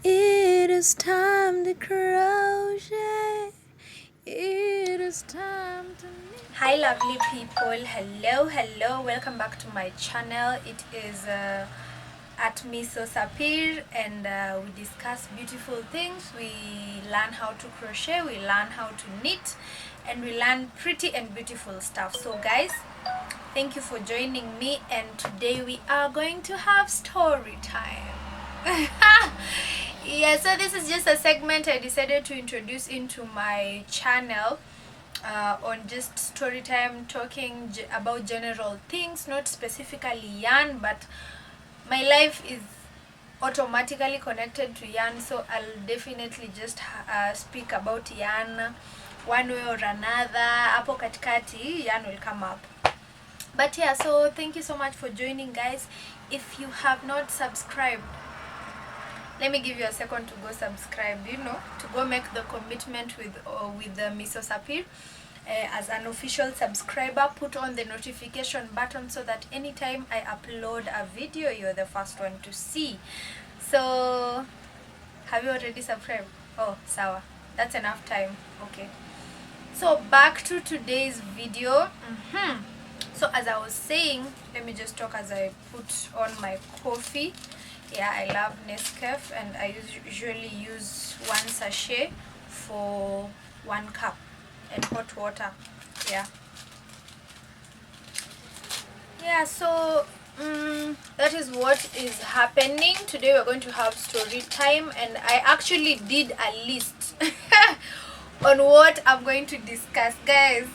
It is time to crochet. It is time to knit. Hi lovely people, hello, welcome back to my channel. It is at Miss Osapir, and we discuss beautiful things. We learn how to crochet, we learn how to knit, and we learn pretty and beautiful stuff. So guys, thank you for joining me, and today we are going to have story time. Yeah, so this is just a segment I decided to introduce into my channel on just story time, talking about general things, not specifically yarn, but my life is automatically connected to yarn, so I'll definitely just speak about yarn one way or another. Hapo katikati yarn will come up. But yeah, so thank you so much for joining, guys. If you have not subscribed, let me give you a second to go subscribe, to go make the commitment with the Miss Osapir. As an official subscriber, put on the notification button so that anytime I upload a video, you're the first one to see. So have you already subscribed? Oh, sawa, that's enough time. Okay, so back to today's video. So as I was saying, let me just talk as I put on my coffee. Yeah, I love Nescafe, and I usually use 1 sachet for 1 cup and hot water. Yeah, so that is what is happening today. We're going to have story time, and I actually did a list on what I'm going to discuss. Guys,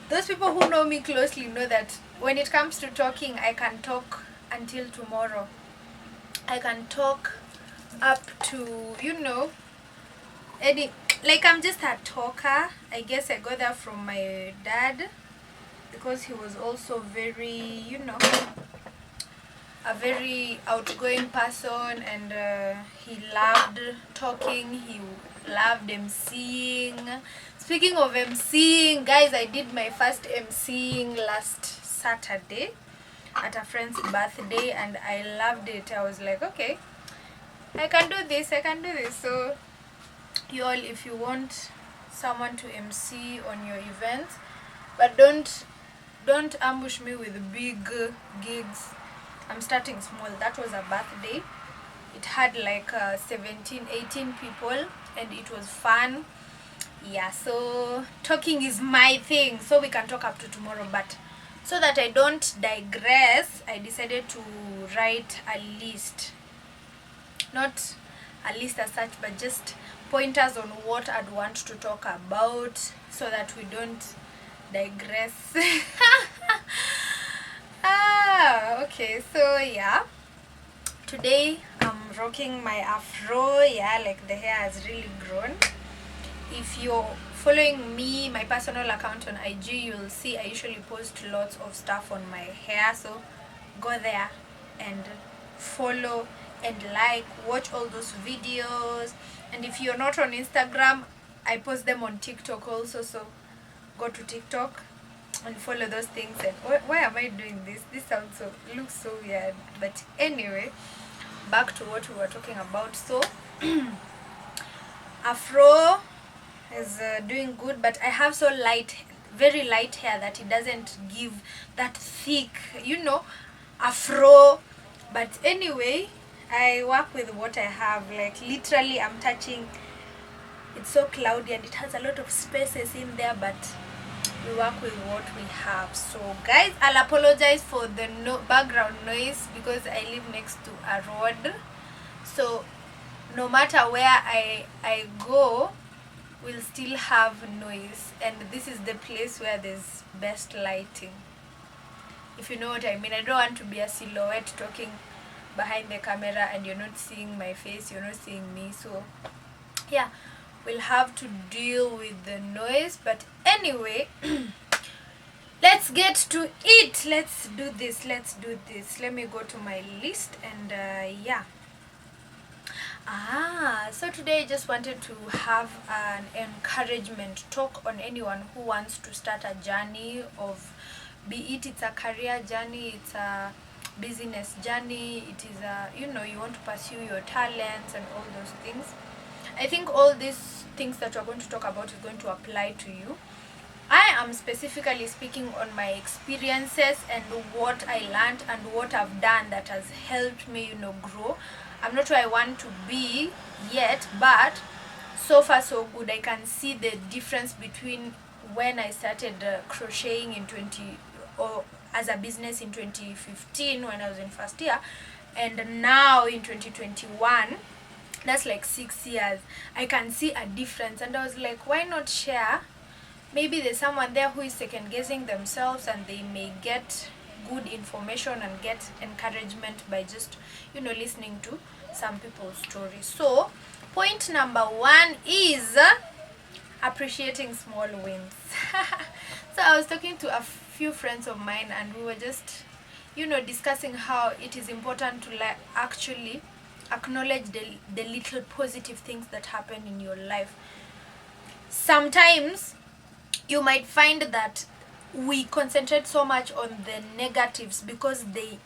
those people who know me closely know that when it comes to talking, I can talk until tomorrow. I can talk up to, any, like, I'm just a talker. I guess I got that from my dad, because he was also very, a very outgoing person, and he loved talking, he loved emceeing. Speaking of emceeing, guys, I did my first emceeing last Saturday at a friend's birthday, and I loved it. I was like, okay, I can do this. So you all, if you want someone to MC on your events, but don't ambush me with big gigs. I'm starting small. That was a birthday. It had like 17, 18 people, and it was fun. Yeah, so talking is my thing, so we can talk up to tomorrow. But so that I don't digress, I decided to write a list. Not a list as such, but just pointers on what I'd want to talk about, so that we don't digress. Okay, so yeah, today I'm rocking my afro. Yeah, like the hair has really grown. If you're following me, my personal account on IG, you'll see I usually post lots of stuff on my hair, so go there and follow and like, watch all those videos. And if you're not on Instagram, I post them on TikTok also, so go to TikTok and follow those things. And why am I doing this? This sounds looks so weird, but anyway, back to what we were talking about. So afro is doing good, but I have so very light hair that it doesn't give that thick, afro. But anyway, I work with what I have. Like, literally, I'm touching. It's so cloudy and it has a lot of spaces in there, but we work with what we have. So guys, I'll apologize for the background noise, because I live next to a road, so no matter where I go, we'll still have noise. And this is the place where there's best lighting, if you know what I mean. I don't want to be a silhouette talking behind the camera and you're not seeing my face, you're not seeing me. So yeah, we'll have to deal with the noise. But anyway, let's get to it. Let's do this. Let me go to my list, and yeah. So today I just wanted to have an encouragement talk on anyone who wants to start a journey of, be it's a career journey, it's a business journey, it is a, you know, you want to pursue your talents and all those things. I think all these things that we're going to talk about is going to apply to you. I am specifically speaking on my experiences and what I learned and what I've done that has helped me, you know, grow. I'm not where I want to be yet, but so far so good. I can see the difference between when I started crocheting in 20 or as a business in 2015 when I was in first year, and now in 2021. That's like 6 years. I can see a difference, and I was like, why not share? Maybe there's someone there who is second guessing themselves and they may get good information and get encouragement by just, you know, listening to some people's stories. So point number 1 is appreciating small wins. So I was talking to a few friends of mine, and we were just, you know, discussing how it is important to actually acknowledge the little positive things that happen in your life. Sometimes you might find that we concentrate so much on the negatives because they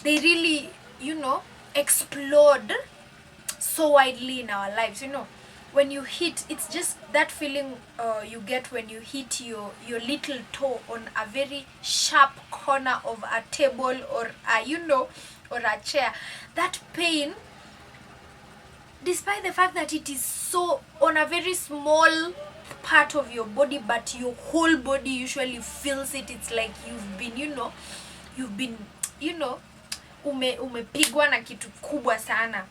really, you know, explode so widely in our lives. You know, when you hit, it's just that feeling you get when you hit your little toe on a very sharp corner of a table or a, you know, or a chair. That pain, despite the fact that it is so on a very small part of your body, but your whole body usually feels it. It's like you've been, you know, umepigwa na kitu kubwa sana.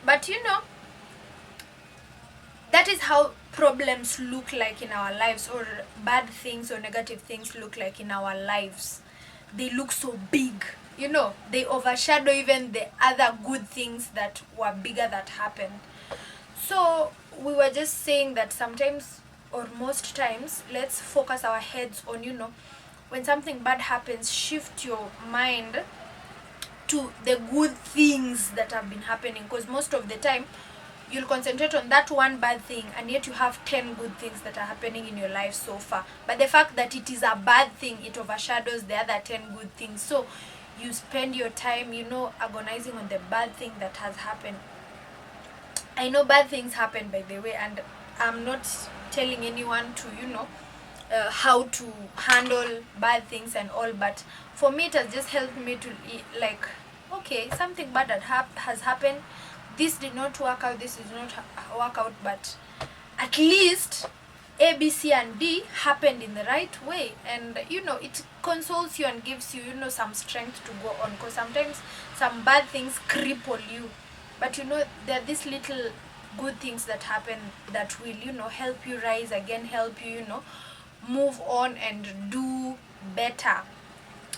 But you know, that is how problems look like in our lives, or bad things or negative things look like in our lives. They look so big, you know, they overshadow even the other good things that were bigger that happened. So we were just saying that sometimes, or most times, let's focus our heads on, you know, when something bad happens, shift your mind to the good things that have been happening, because most of the time you'll concentrate on that one bad thing, and yet you have 10 good things that are happening in your life so far. But the fact that it is a bad thing, it overshadows the other 10 good things. So you spend your time, you know, agonizing on the bad thing that has happened. I know bad things happen, by the way, and I'm not telling anyone to, you know, how to handle bad things and all, but for me it has just helped me to, like, okay, something bad has happened, this did not work out, this did not work out, but at least A, B, C, and D happened in the right way. And you know, it consoles you and gives you, you know, some strength to go on, because sometimes some bad things cripple you, but you know, there are these little good things that happen that will, you know, help you rise again, help you, you know, move on and do better.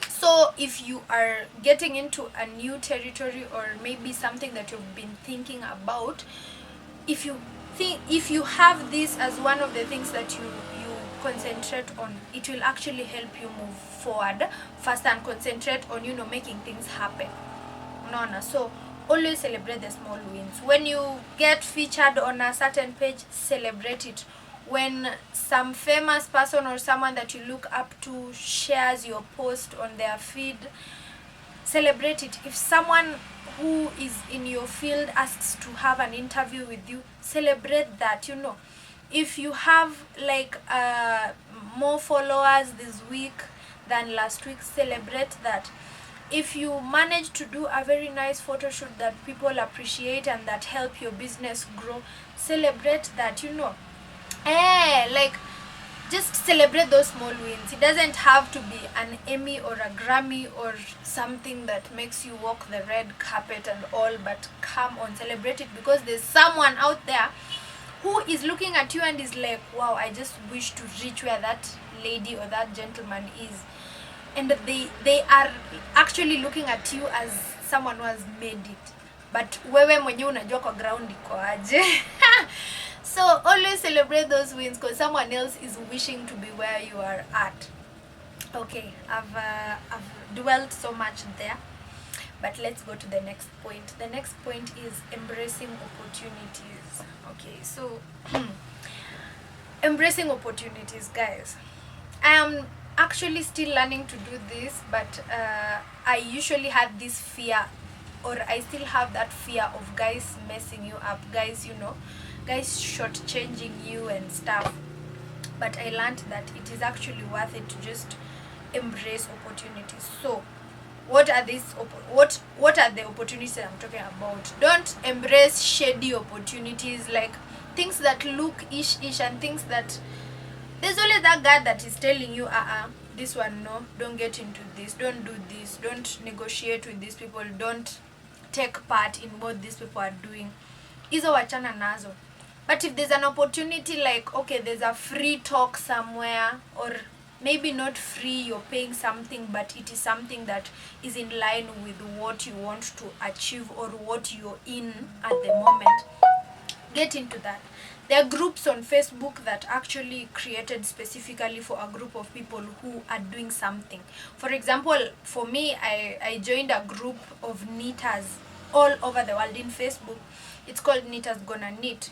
So if you are getting into a new territory, or maybe something that you've been thinking about, if you have this as one of the things that you concentrate on, it will actually help you move forward faster and concentrate on, you know, making things happen. So always celebrate the small wins. When you get featured on a certain page, celebrate it. When some famous person or someone that you look up to shares your post on their feed, celebrate it. If someone who is in your field asks to have an interview with you, celebrate that, you know. If you have like more followers this week than last week, celebrate that. If you manage to do a very nice photo shoot that people appreciate and that help your business grow, celebrate that, you know. Like, just celebrate those small wins. It doesn't have to be an Emmy or a Grammy or something that makes you walk the red carpet and all, but come on, celebrate it, because there's someone out there who is looking at you and is like, wow, I just wish to reach where that lady or that gentleman is. And they are actually looking at you as someone who has made it, but wewe mwenyewe unajua kwa ground iko aje. So always celebrate those wins, because someone else is wishing to be where you are at. Okay, I've dwelled so much there, but let's go to the next point. The next point is embracing opportunities. Okay, so embracing opportunities, guys. I am actually still learning to do this, but I usually had this fear, or I still have that fear of guys messing you up, guys, guys shortchanging you and stuff. But I learned that it is actually worth it to just embrace opportunities. So what are what are the opportunities that I'm talking about? Don't embrace shady opportunities, like things that look ish and things that there's always that guy that is telling you, this one, no, don't get into this, don't do this, don't negotiate with these people, don't take part in what these people are doing. Hizo wachana nazo. But if there's an opportunity, like, okay, there's a free talk somewhere, or maybe not free, you're paying something, but it is something that is in line with what you want to achieve or what you're in at the moment, get into that. There are groups on Facebook that actually created specifically for a group of people who are doing something. For example, for me, I joined a group of knitters all over the world in Facebook. It's called Knitters Gonna Knit.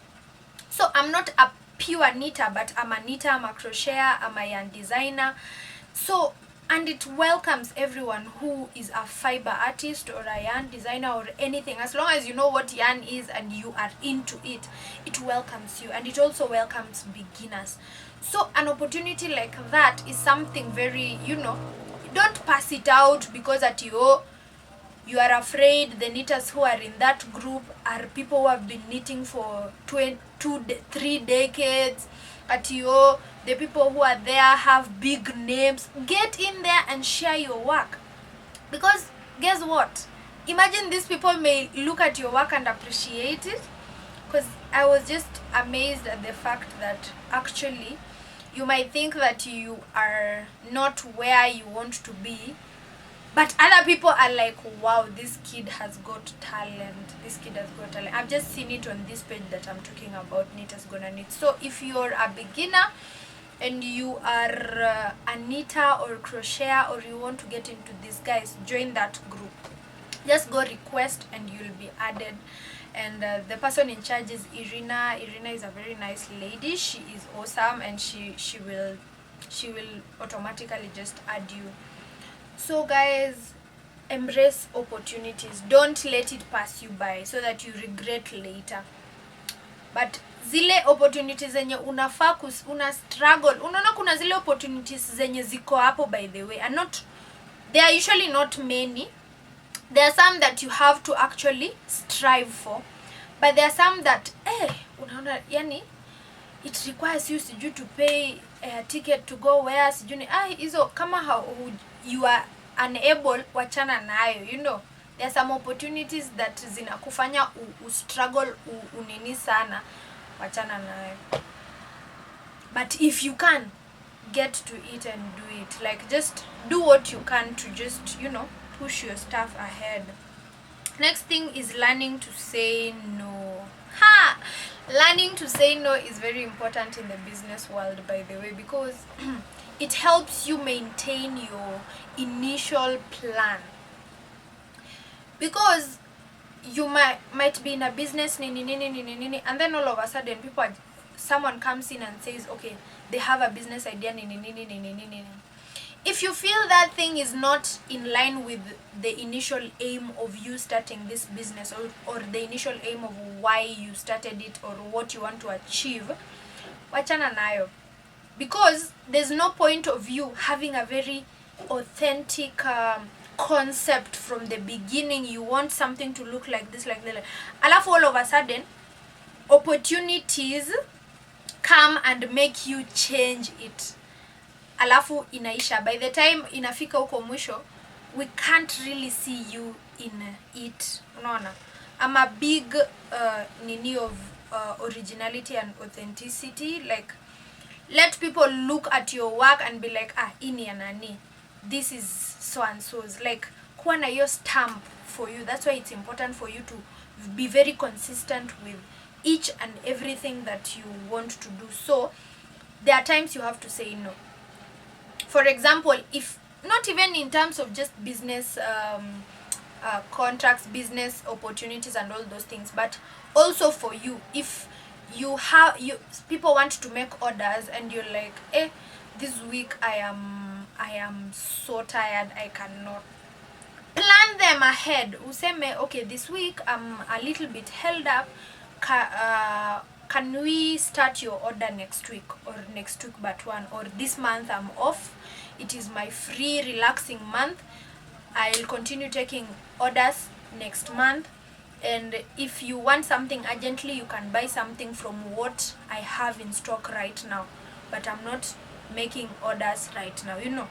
So I'm not a pure knitter, but I'm a knitter, I'm a crocheter, I'm a yarn designer. So, and it welcomes everyone who is a fiber artist or a yarn designer or anything. As long as you know what yarn is and you are into it, it welcomes you, and it also welcomes beginners. So an opportunity like that is something very, don't pass it out because at you are afraid the knitters who are in that group are people who have been knitting for 3 decades. At the people who are there have big names. Get in there and share your work, because guess what, imagine these people may look at your work and appreciate it. Because I was just amazed at the fact that actually you might think that you are not where you want to be, but other people are like, wow, this kid has got talent. This kid has got talent. I've just seen it on this page that I'm talking about, Knitters Gonna Knit. So if you're a beginner and you are a knitter or crocheter, or you want to get into this, guys, join that group. Just go request and you'll be added. And the person in charge is Irina. Irina is a very nice lady. She is awesome, and she will automatically just add you. So guys, embrace opportunities. Don't let it pass you by so that you regret later. But zile opportunities zenye unafaa una struggle. Unaona kuna zile opportunities zenye ziko hapo, by the way, and not, they are usually not many. There are some that you have to actually strive for, but there are some that unaona, yani it requires you siju to pay a ticket to go where sijuni hizo kama you are unable, wachana nayo. There are some opportunities that zinakufanya struggle unini sana, wachana nayo. But if you can get to it and do it, like just do what you can to just push your stuff ahead. Next thing is learning to say no. Learning to say no is very important in the business world, by the way, because it helps you maintain your initial plan. Because you might be in a business and then all of a sudden someone comes in and says, okay, they have a business idea. If you feel that thing is not in line with the initial aim of you starting this business, or the initial aim of why you started it or what you want to achieve, wachana nayo. Because there's no point of you having a very authentic concept from the beginning. You want something to look like this, like that. Alafu all of a sudden, opportunities come and make you change it. Alafu inaisha. By the time inafika huko mwisho, we can't really see you in it. Unaona? I'm a big nini of originality and authenticity. Like, let people look at your work and be like, ini ya nani, this is so and so's. Like, kuwa na your stamp for you. That's why it's important for you to be very consistent with each and everything that you want to do. So there are times you have to say no. For example, if not even in terms of just business contracts, business opportunities and all those things, but also for you, if people want to make orders and you're like, this week I I am so tired, I cannot plan them ahead. Useme, okay, this week I'm a little bit held up. Can we start your order next week, or next week but one, or this month I'm off, it is my free relaxing month, I'll continue taking orders next month, and if you want something urgently, you can buy something from what I have in stock right now, but I'm not making orders right now, you know.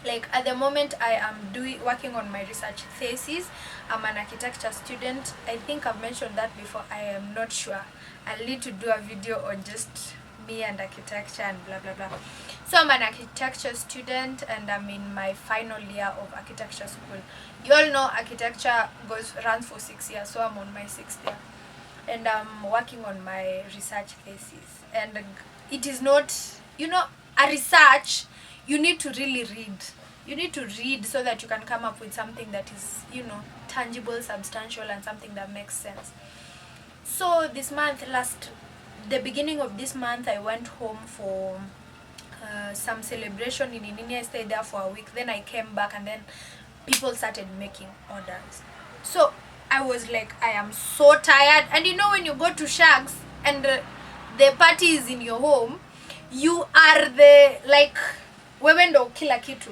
Like at the moment I am working on my research thesis. I'm an architecture student. I think I've mentioned that before, I am not sure. I'll need to do a video on just me and architecture and blah blah blah. So I'm an architecture student and I'm in my final year of architecture school. You all know architecture runs for 6 years, so I'm on my 6th year and I'm working on my research thesis. And it is not, you know, a research, you need to really read. You need to read so that you can come up with something that is, you know, tangible, substantial, and something that makes sense. So this month, the beginning of this month, I went home for some celebration in India. I stayed there for a week. Then I came back and then people started making orders. So I was like, I am so tired. And you know, when you go to Shags and the party is in your home, you are the, like, wewe ndo kila kitu.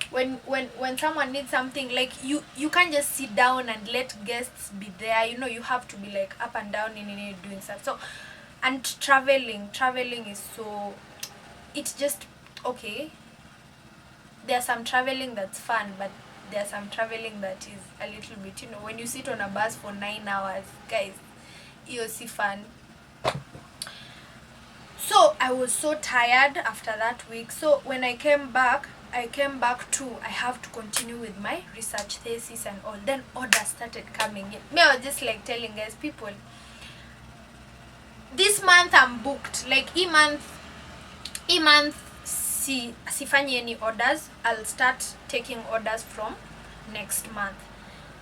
When someone needs something, like you can't just sit down and let guests be there, you know, you have to be like up and down in doing stuff. So, and traveling is so, it's just okay. There's some traveling that's fun, but there's some traveling that is a little bit, you know, when you sit on a bus for 9 hours, guys, you'll see fun. So I was so tired after that week. So when I came back to, I have to continue with my research thesis and all. Then orders started coming in. Me, I was just like telling guys, people, this month I'm booked. Like e month sifanyi any orders. I'll start taking orders from next month.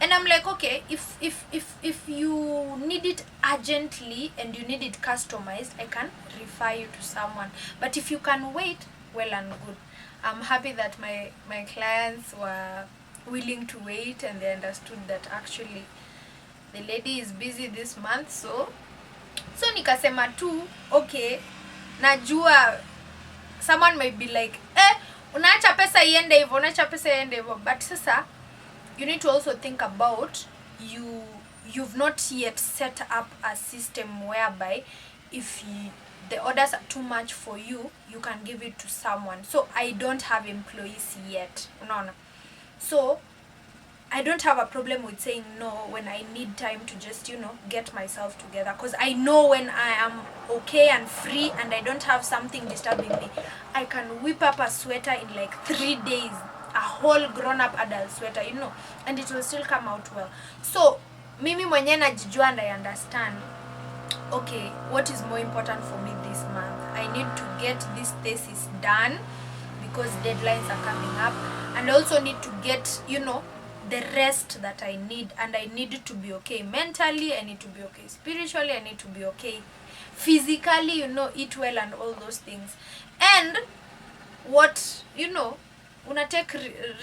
And I'm like, okay, if you need it urgently and you need it customized, I can refer you to someone. But if you can wait, well and good. I'm happy that my clients were willing to wait and they understood that actually the lady is busy this month. So nikasema tu, okay, najua someone might be like, unaacha pesa iende hivyo, but sasa you need to also think about you've not yet set up a system whereby if the orders are too much for you, you can give it to someone. So I don't have employees yet. No. So I don't have a problem with saying no when I need time to just, you know, get myself together, because I know when I am okay and free and I don't have something disturbing me, I can whip up a sweater in like 3 days, a whole grown-up adult sweater, you know, and it will still come out well. So mimi mwenye najijua and I understand, okay, what is more important for me this month? I need to get this thesis done because deadlines are coming up, and I also need to get, you know, the rest that I need, and I need to be okay mentally, I need to be okay spiritually, I need to be okay physically, you know, eat well and all those things. And what, you know, una take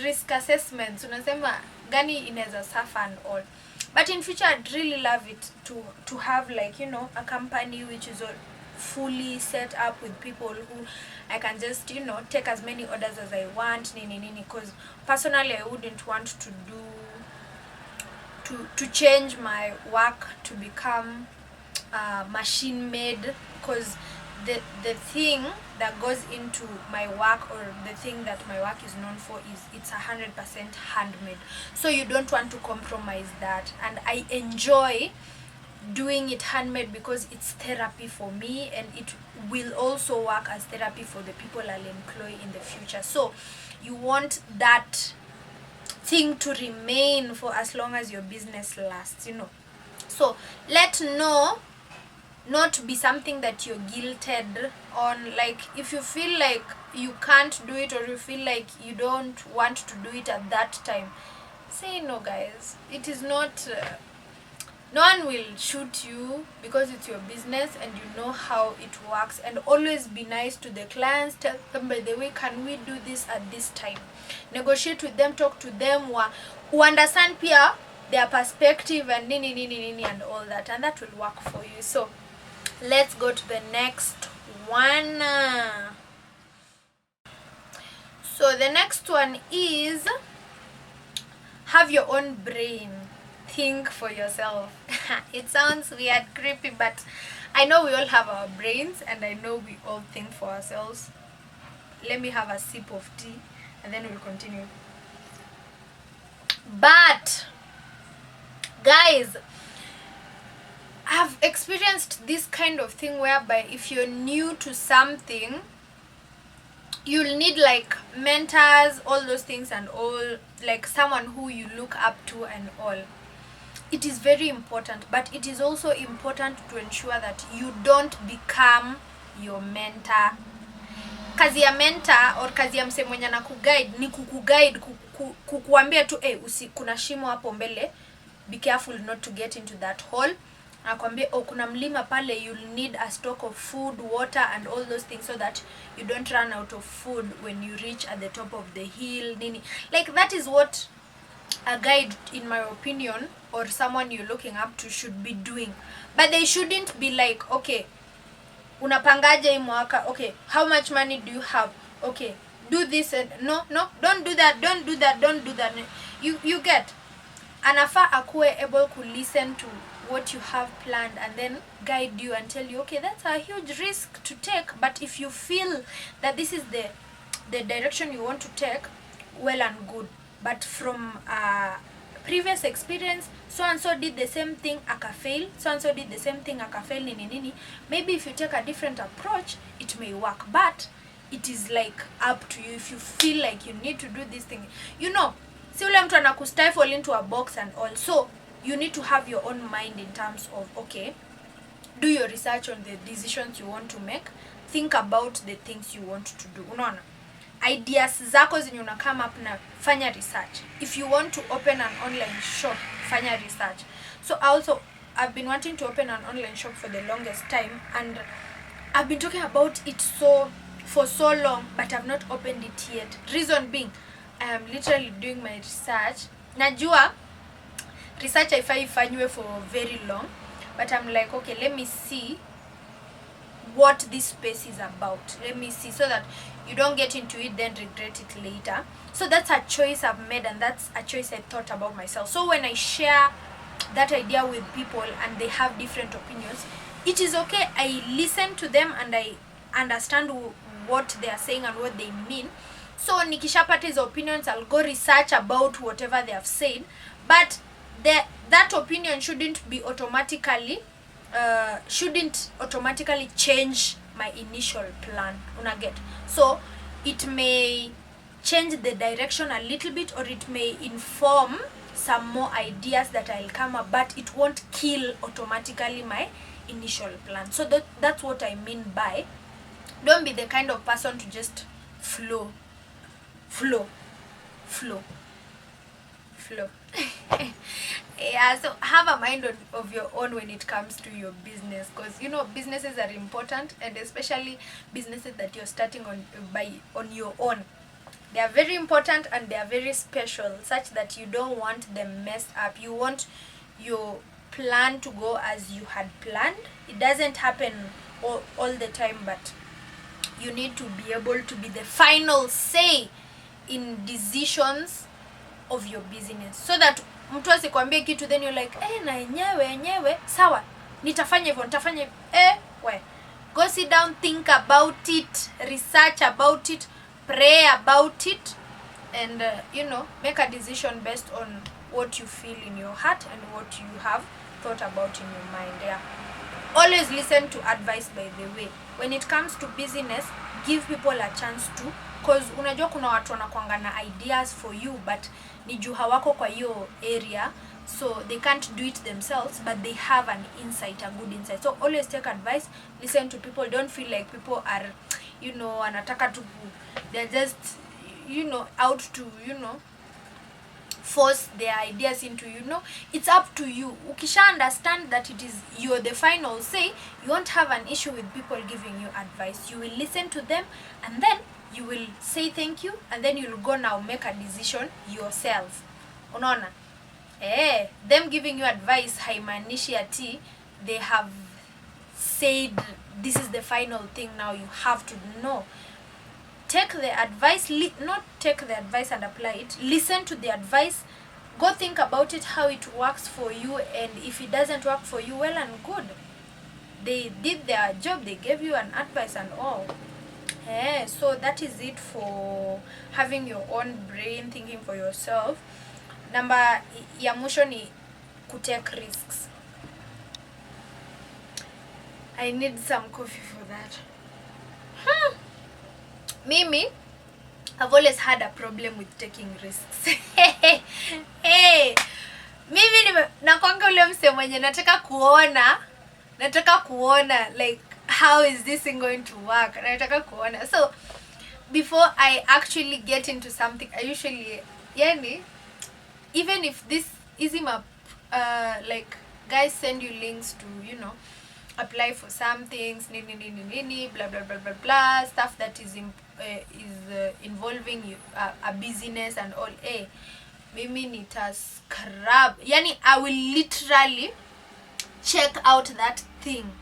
risk assessments, unasema gani inaweza suffer and all. But in future I'd really love it to have, like, you know, a company which is all fully set up with people who I can just, you know, take as many orders as I want, because personally I wouldn't want to change my work to become machine made, because the thing that goes into my work, or the thing that my work is known for, is it's 100% handmade. So you don't want to compromise that, and I enjoy doing it handmade because it's therapy for me, and it will also work as therapy for the people I'll employ in the future. So you want that thing to remain for as long as your business lasts, you know. So let no not be something that you're guilted on. Like, if you feel like you can't do it, or you feel like you don't want to do it at that time, say no, guys. It is not No one will shoot you because it's your business and you know how it works. And always be nice to the clients. Tell them, by the way, can we do this at this time? Negotiate with them, talk to them, who understand pia their perspective and nini and all that, and that will work for you. So let's go to the next one. So the next one is have your own brain. Think for yourself. It sounds weird, creepy, but I know we all have our brains and I know we all think for ourselves. Let me have a sip of tea and then we'll continue. But guys, I've experienced this kind of thing whereby if you're new to something, you'll need like mentors, all those things and all, like someone who you look up to and all. It is very important, but it is also important to ensure that you don't become your mentor. Kazi ya mentor or kazi ya mse mwenye na kuguide ni kukuguide, kukuambia tu kuna shimo hapo mbele, be careful not to get into that hole. Nakwambia kuna mlima pale, you'll need a stock of food, water and all those things so that you don't run out of food when you reach at the top of the hill nini. Like that is what a guide, in my opinion, or someone you're looking up to should be doing. But they shouldn't be like, okay, unapangaje hii mwaka, okay, how much money do you have, okay, do this and no, don't do that. You get, anafa akuwe able to listen to what you have planned and then guide you and tell you, okay, that's a huge risk to take, but if you feel that this is the direction you want to take, well and good. But from previous experience, so and so did the same thing akafail, so and so did the same thing akafail nini. Maybe if you take a different approach, it may work, but it is like up to you. If you feel like you need to do this thing, you know, si ule mtu anakustifle into a box and all. So you need to have your own mind in terms of, okay, do your research on the decisions you want to make, think about the things you want to do. Unaona, ideas zako zenye una come up na, fanya research. If you want to open an online shop, fanya research. So I've been wanting to open an online shop for the longest time, and I've been talking about it for so long, but I've not opened it yet. Reason being, I am literally doing my research. Najua research ifanywe for very long, but I'm like, okay, let me see what this space is about. Let me see, so that you don't get into it then regret it later. So that's a choice I've made, and that's a choice I thought about myself. So when I share that idea with people and they have different opinions, it is okay. I listen to them and I understand what they are saying and what they mean. So nikishapata hizo opinions, I'll go research about whatever they have said, but that opinion shouldn't automatically change my initial plan. Unaget? So it may change the direction a little bit, or it may inform some more ideas that I'll come up, but it won't kill automatically my initial plan. So that's what I mean by, don't be the kind of person to just flow. Yeah, so have a mind of your own when it comes to your business, because you know businesses are important, and especially businesses that you're starting on your own. They are very important and they are very special, such that you don't want them messed up. You want your plan to go as you had planned. It doesn't happen all the time, but you need to be able to be the final say in decisions of your business, so that mtu asikwambie kitu then you're like, na yenyewe sawa, nitafanya hivyo, go sit down, think about it, research about it, pray about it, and make a decision based on what you feel in your heart and what you have thought about in your mind. Yeah, always listen to advice, by the way. When it comes to business, give people a chance to, because unajua kuna watu wanakuanga na ideas for you, but ni juu hawako kwa hiyo area, so they can't do it themselves, but they have an insight, a good insight. So always take advice, listen to people. Don't feel like people are anataka to, they're just out to force their ideas into you. No, it's up to you. Ukisha understand that you're the final say, you won't have an issue with people giving you advice. You will listen to them, and then you will say thank you, and then you'll go now make a decision yourself. Unaona? Them giving you advice haimaanishi ati they have said this is the final thing, now you have to know. Take the advice, not take the advice and apply it. Listen to the advice, go think about it, how it works for you, and if it doesn't work for you, well and good. They did their job, they gave you an advice and all. So that is it for having your own brain, thinking for yourself. Number ya mwisho ni kutake risks. I need some coffee for that. Mimi, I've always had a problem with taking risks. Mimi nakwanga ule mse mwenye nataka kuona like how is this thing going to work. Nataka kuona. So before I actually get into something, I usually even if this easy map like guys send you links to, apply for some things, blah blah blah blah blah, stuff that is involving you, a business and all. Mimi nita scrub. I will literally check out that thing.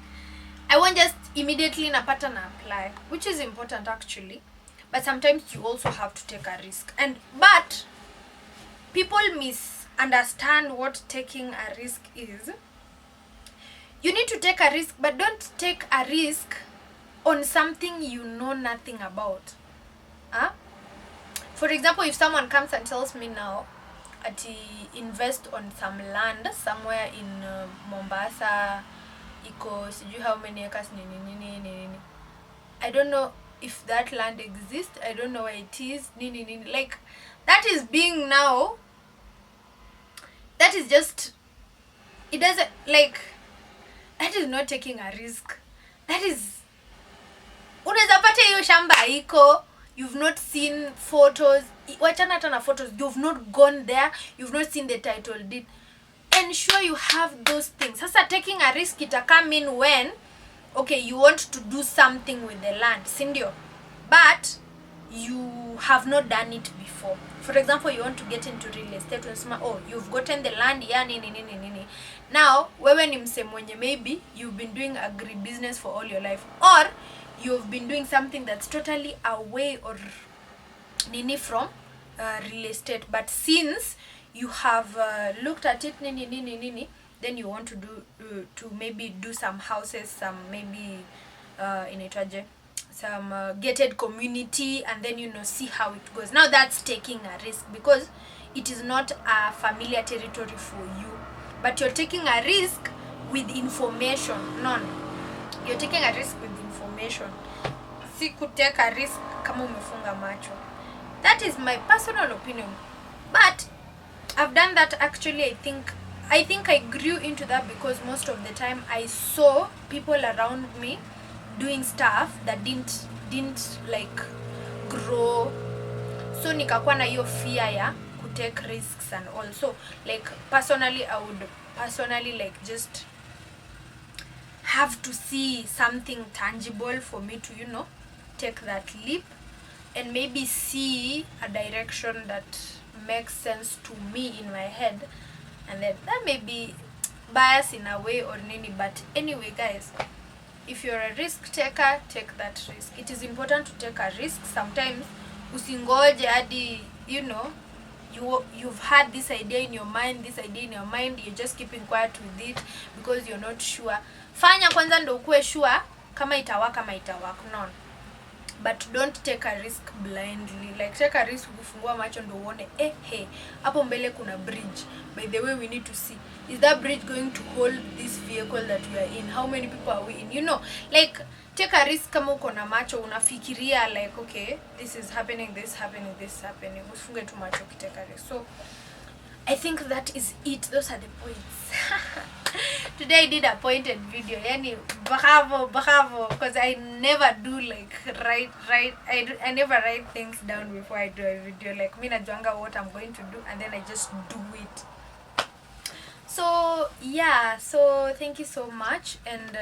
I won't just immediately napata na apply, which is important actually. But sometimes you also have to take a risk. But people misunderstand what taking a risk is. You need to take a risk, but don't take a risk on something you know nothing about. For example, if someone comes and tells me now, invest on some land somewhere in Mombasa, iko sijui how many acres, I don't know if that land exists, I don't know where it is, like that is being now, that is just, it doesn't, like, that is not taking a risk. That is, unaweza pata hiyo shamba iko, you've not seen photos, wachana hata na photos, you've not gone there, you've not seen the title deed. Ensure you have those things. Sasa taking a risk ita come in when, okay, you want to do something with the land, sindio, but you have not done it before. For example, you want to get into real estate, you've gotten the land, now wewe ni mse mwenye maybe you've been doing agribusiness for all your life, or you've been doing something that's totally away or from real estate, but since you have looked at it, then you want to do to maybe do some houses, some maybe some gated community, and then see how it goes. Now that's taking a risk because it is not a familiar territory for you, but you're taking a risk with information. You're taking a risk with information. Si kutake a risk kama umefunga macho. That is my personal opinion, but I've done that actually. I think I grew into that because most of the time I saw people around me doing stuff that didn't like grow, so nikakuwa na hiyo fear ya take risks and also like personally I would like just have to see something tangible for me to take that leap and maybe see a direction that makes sense to me in my head, and then that may be bias in a way or nini. But anyway guys, if you're a risk taker, take that risk. It is important to take a risk. Sometimes usingoje hadi you've had this idea in your mind, you're just keeping quiet with it because you're not sure. Fanya kwanza ndo ukue sure kama itawaka no. But don't take a risk blindly. Like take a risk ukifungua macho ndo uone hapo mbele kuna bridge. By the way, we need to see, is that bridge going to hold this vehicle that we are in? How many people are we in? Like take a risk kama uko na macho unafikiria like okay, this is happening, this happening. Usifunge tu macho ukiteka risk. So I think that is it. Those are the points. Today I did a pointed video. Yani bravo, bravo, because I never do like I never write things down before I do a video. Like me najuanga what I'm going to do and then I just do it. So yeah, so thank you so much, and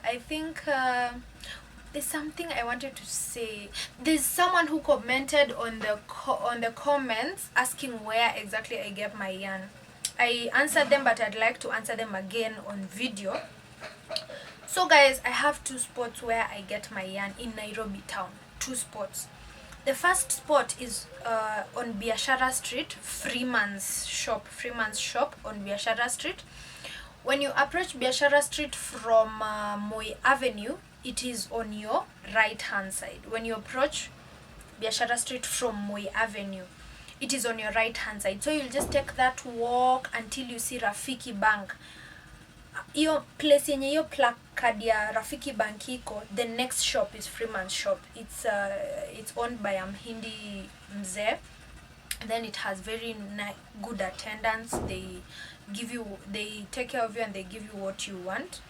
I think there's something I wanted to say. There's someone who commented on the comments asking where exactly I get my yarn. I answered them, but I'd like to answer them again on video. So guys, I have 2 spots where I get my yarn in Nairobi town. 2 spots. The first spot is on Biashara Street, Freeman's shop on Biashara Street. When you approach Biashara Street from Moi Avenue, it is on your right hand side. When you approach Biashara Street from Moi Avenue, it is on your right hand side. So you'll just take that walk until you see Rafiki Bank. Iyo place yenye hiyo placard ya Rafiki Bank iko, the next shop is Freeman's shop. It's owned by Mhindi Mzee. Then it has very good attendance. They take care of you and they give you what you want.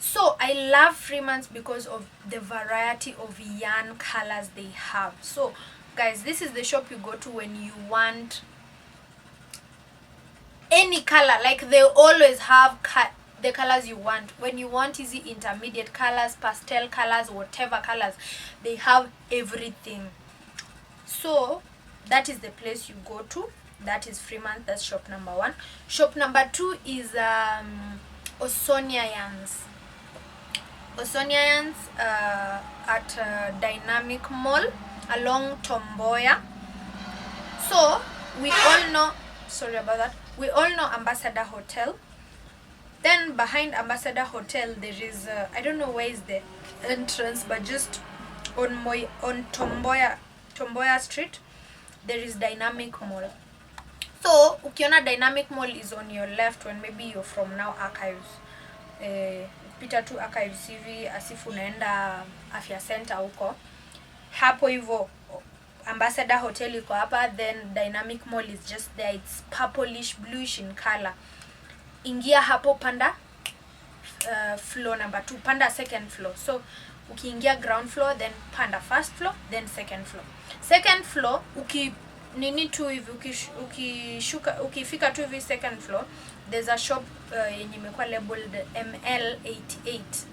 So I love Freeman's because of the variety of yarn colors they have. So guys, this is the shop you go to when you want any color. Like they always have the colors you want. When you want easy intermediate colors, pastel colors, whatever colors, they have everything. So that is the place you go to. That is Freeman. That's shop number 1. Shop number 2 is Osonia Yarns. Osonia Yarns at Dynamic Mall along Tomboya. So we all know, sorry about that, we all know Ambassador Hotel. Then behind Ambassador Hotel there is I don't know where is the entrance, but just on Tomboya Street there is Dynamic Mall. So ukiona Dynamic Mall is on your left when maybe you're from now Archives. Pita tu Archives hivi asifu unaenda Afya Center huko. Hapo hivyo Ambassador Hotel iko hapa, then Dynamic Mall is just there. It's purplish bluish in color. Ingia hapo, panda floor number 2, panda second floor. So ukiingia ground floor, then panda first floor, then second floor. Second floor nini tu hivi ukifika tu hivi second floor, there's a shop yenye imekuwa labeled ML88.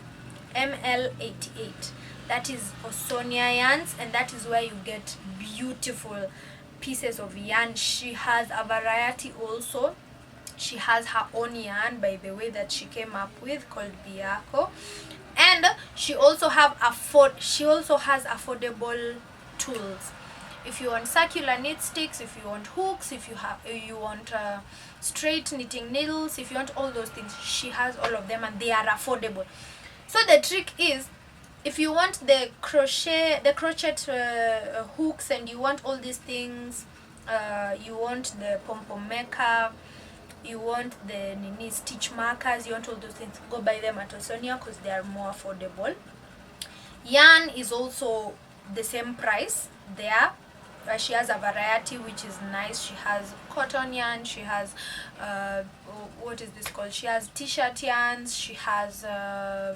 ML88. That is Osonia Yarns, and that is where you get beautiful pieces of yarn. She has a variety also. She has her own yarn, by the way, that she came up with, called Biako. And she also has affordable tools. If you want circular knit sticks, if you want hooks, if you want straight knitting needles, if you want all those things, she has all of them, and they are affordable. So the trick is, if you want the crochet hooks, and you want all these things, you want the pom-pom maker, you want the stitch markers, you want all those things, go buy them at Osonia because they are more affordable. Yarn is also the same price there. She has a variety which is nice. She has cotton yarn, she has what is this called, she has t-shirt yarns, she has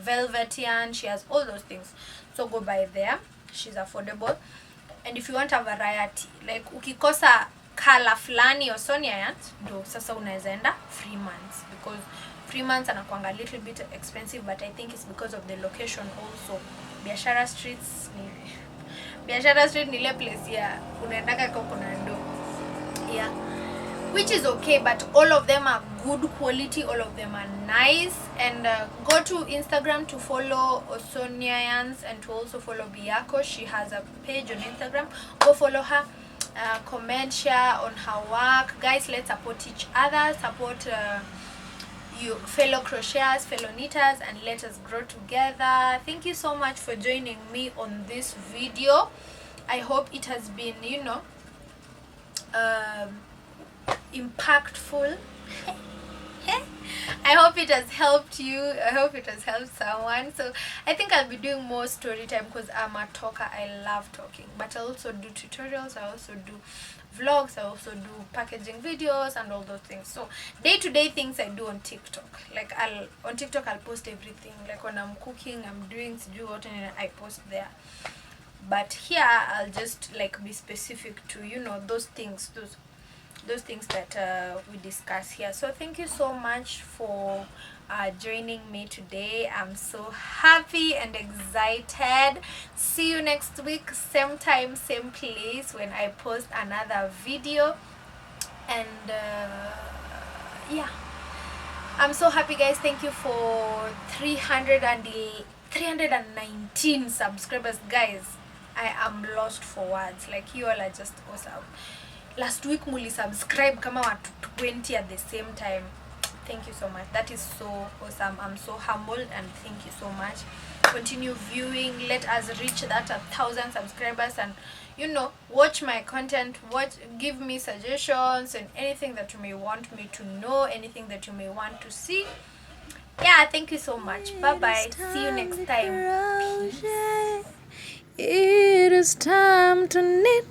velvet yarn, she has all those things. So go buy there. She's affordable. And if you want a variety, like ukikosa color fulani Osonia Yarns, do sasa unaweza enda Freeman's, because Freeman's anakuanga a little bit expensive, but I think it's because of the location also. Biashara Street ni ile place ya unaendaka kwa kuna ndo. Yeah. Which is okay, but all of them are good quality, all of them are nice. And go to Instagram to follow Osonia Yarns and to also follow Biako. She has a page on Instagram. Go follow her. Comment, share on her work. Guys, let's support each other, support you fellow crocheters, fellow knitters, and let us grow together. Thank you so much for joining me on this video. I hope it has been, impactful. I hope it has helped you. I hope it has helped someone. So I think I'll be doing more story time because I'm a talker. I love talking, but I also do tutorials. I also do vlogs. I also do packaging videos and all those things. So day-to-day things I do on TikTok. Like on TikTok I'll post everything. Like when I'm cooking, I'm doing what, and I post there. But here I'll just like be specific to, you know, those things, those things that we discuss here. So thank you so much for joining me today. I'm so happy and excited. See you next week, same time, same place, when I post another video. And yeah, I'm so happy, guys. Thank you for 319 subscribers, guys. I am lost for words. Like, you all are just awesome. Last week muli subscribe kama watu 20 at the same time. Thank you so much. That is so awesome. I'm so humbled, and thank you so much. Continue viewing. Let us reach that 1,000 subscribers, and you know, watch my content, give me suggestions and anything that you may want me to know, anything that you may want to see. Yeah, thank you so much. Bye bye. See you next time. Peace. It is time to knit.